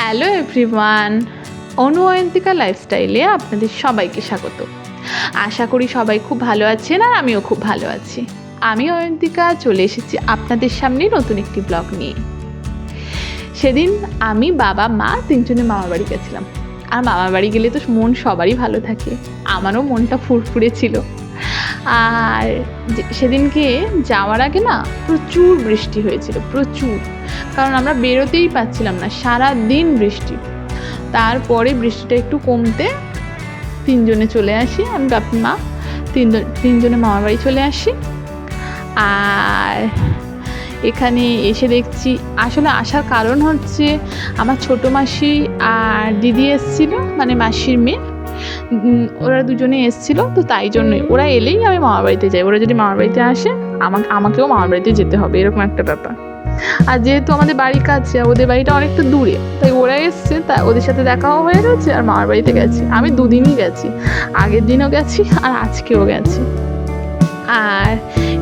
Hello everyone, অনু অয়ন্তিকা লাইফস্টাইলে আপনাদের সবাইকে স্বাগত। আশা করি সবাই খুব ভালো আছেন আর আমিও খুব ভালো আছি। আমি অয়ন্তিকা চলে এসেছি আপনাদের সামনে নতুন একটি ব্লগ নিয়ে। সেদিন আমি, বাবা, মা তিনজনে মামার বাড়ি গেছিলাম। আর মামার বাড়ি গেলে তো মন সবারই ভালো থাকে, আমারও মনটা ফুরফুরে ছিল। আর সেদিনকে যাওয়ার আগে না প্রচুর বৃষ্টি হয়েছিল, প্রচুর, কারণ আমরা বেরোতেই পাচ্ছিলাম না, সারা দিন বৃষ্টি। তারপরে বৃষ্টিটা একটু কমতে তিনজনে চলে আসি, আমি বাপি মা তিনজনে মামার বাড়ি চলে আসি। আর এখানে এসে দেখছি, আসলে আসার কারণ হচ্ছে আমার ছোটো মাসি আর দিদি এসেছিলো, মানে মাসির মেয়ে, ওরা দুজনে এসেছিলো। তো তাই জন্যই ওরা এলেই আমি মামার বাড়িতে যাই, ওরা যদি মামার বাড়িতে আসে আমাকেও মামার বাড়িতে যেতে হবে, এরকম একটা ব্যাপার। আর যেহেতু আমাদের বাড়ির কাছে, ওদের বাড়িটা অনেকটা দূরে, তাই ওরা এসছে, তাই ওদের সাথে দেখাও হয়ে গেছে। আর মামার বাড়িতে গেছি আমি, দুদিনই গেছি, আগের দিনও গেছি আর আজকেও গেছি। আর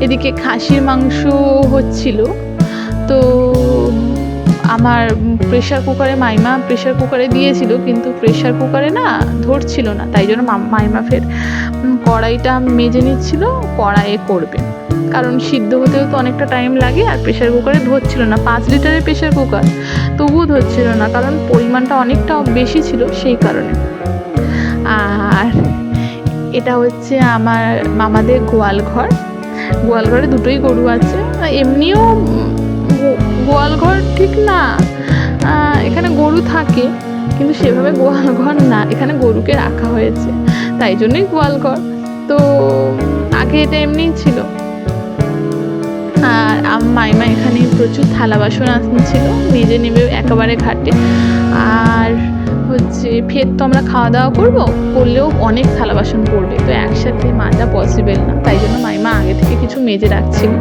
এদিকে খাসির মাংস হচ্ছিল, তো আমার প্রেশার কুকারে, মাইমা প্রেশার কুকারে দিয়েছিল, কিন্তু প্রেশার কুকারে না ধরছিল না, তাই জন্য মাইমা ফের কড়াইটা মেজে নিচ্ছিল, কড়াইয়ে করবে, কারণ সিদ্ধ হতেও তো অনেকটা টাইম লাগে। আর প্রেশার কুকারে ধরছিল না, 5 লিটারের প্রেশার কুকার, তবুও ধরছিল না, কারণ পরিমাণটা অনেকটা বেশি ছিল সেই কারণে। আর এটা হচ্ছে আমাদের গোয়াল ঘরে দুটোই গরু আছে। এমনিও গোয়াল ঘর ঠিক না, এখানে গরু থাকে, কিন্তু সেভাবে গোয়াল ঘর না, এখানে গরুকে রাখা হয়েছে, তাই জন্যই গোয়াল ঘর। তো আগে এটা এমনিই ছিল। আর মাইমা এখানে প্রচুর থালা বাসন আনছিল, মেজে নেবে একেবারে ঘাটে। আর হচ্ছে ফের তো আমরা খাওয়া দাওয়া করলেও অনেক থালা বাসন পড়বে, তো একসাথে মাজা পসিবল না, তাই জন্য মাইমা আগে থেকে কিছু মেজে রাখছিল।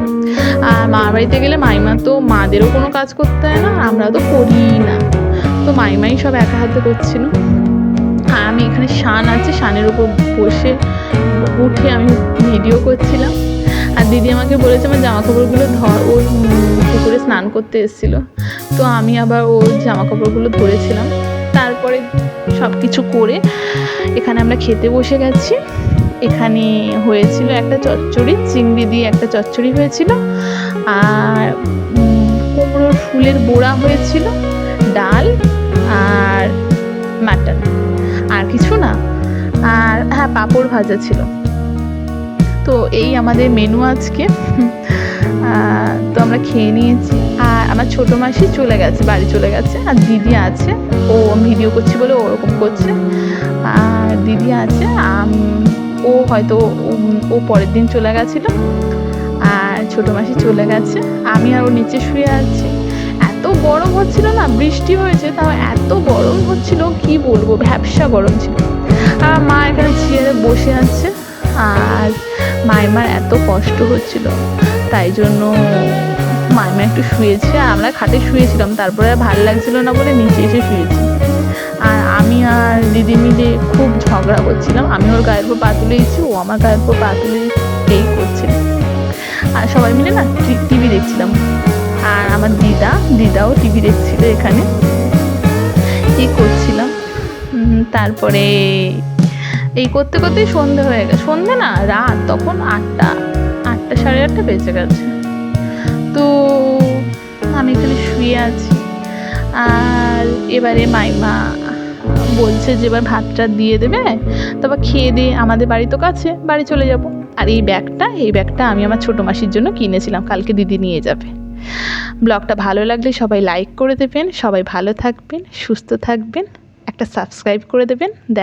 আর মামার বাড়িতে গেলে মাইমা তো, মাদেরও কোনো কাজ করতে হয় না, আমরা তো করি না, তো মাইমাই সব একা হাতে করছিল। আর আমি এখানে শান আছে, শানের উপর বসে উঠে আমি ভিডিও করছিলাম। আর দিদি আমাকে বলেছে আমার জামা কাপড়গুলো ধর, ওর পুকুরে স্নান করতে এসেছিলো, তো আমি আবার ওর জামা কাপড়গুলো ধরেছিলাম। তারপরে সব কিছু করে এখানে আমরা খেতে বসে গেছি। এখানে হয়েছিল একটা চচ্চড়ি, চিংড়ি দিয়ে একটা চচ্চড়ি হয়েছিল, আর কুমড়োর ফুলের বড়া হয়েছিল, ডাল আর মাটন, আর কিছু না। আর হ্যাঁ, পাঁপড় ভাজা ছিল। তো এই আমাদের মেনু আজকে। তো আমরা খেয়ে নিয়েছি। আর আমার ছোটো মাসি বাড়ি চলে গেছে, আর দিদি আছে, ও ভিডিও করছি বলে ওরকম করছে। আর দিদি আছে, ও হয়তো ও পরের দিন চলে গেছিলো। আর ছোটো মাসি চলে গেছে, আমি আর ও নিচে শুয়ে আছি। এত গরম হচ্ছিল না, বৃষ্টি হয়েছে তাও এত গরম হচ্ছিল, কি বলবো, ভ্যাপসা গরম ছিল। আর মা এখানে চেয়ারে বসে আছে, আর মাইমার এত কষ্ট হচ্ছিল, তাই জন্য মাইমা একটু শুয়েছে, আর আমরা খাটে শুয়েছিলাম। তারপরে আর ভালো লাগছিল না বলে নিচে এসে শুয়েছি। আর আমি আর দিদি মিলে খুব ঝগড়া করছিলাম, আমি ওর গায়ের উপর পা তুলে দিচ্ছি, ও আমার গায়ের উপর পা তুলে এই করছিল। আর সবাই মিলে না টিভি দেখছিলাম। আর আমার দিদাও টিভি দেখছিল, এখানে কি করছিলাম। তারপরে এই করতে করতেই সন্ধে হয়ে গেছে, সন্ধে না, রাত তখন 8টা সাড়ে 8টা বেজে গেছে। তো আমি এখানে শুয়ে আছি। আর এবারে মাইমা বলছে যে এবার ভাতটা দিয়ে দেবে, তারপর খেয়ে দিয়ে আমাদের বাড়ি তো কাছে, বাড়ি চলে যাব। আর এই ব্যাগটা আমি আমার ছোটো মাসির জন্য কিনেছিলাম, কালকে দিদি নিয়ে যাবে। ব্লগটা ভালো লাগলে সবাই লাইক করে দেবেন, সবাই ভালো থাকবেন, সুস্থ থাকবেন, একটা সাবস্ক্রাইব করে দেবেন।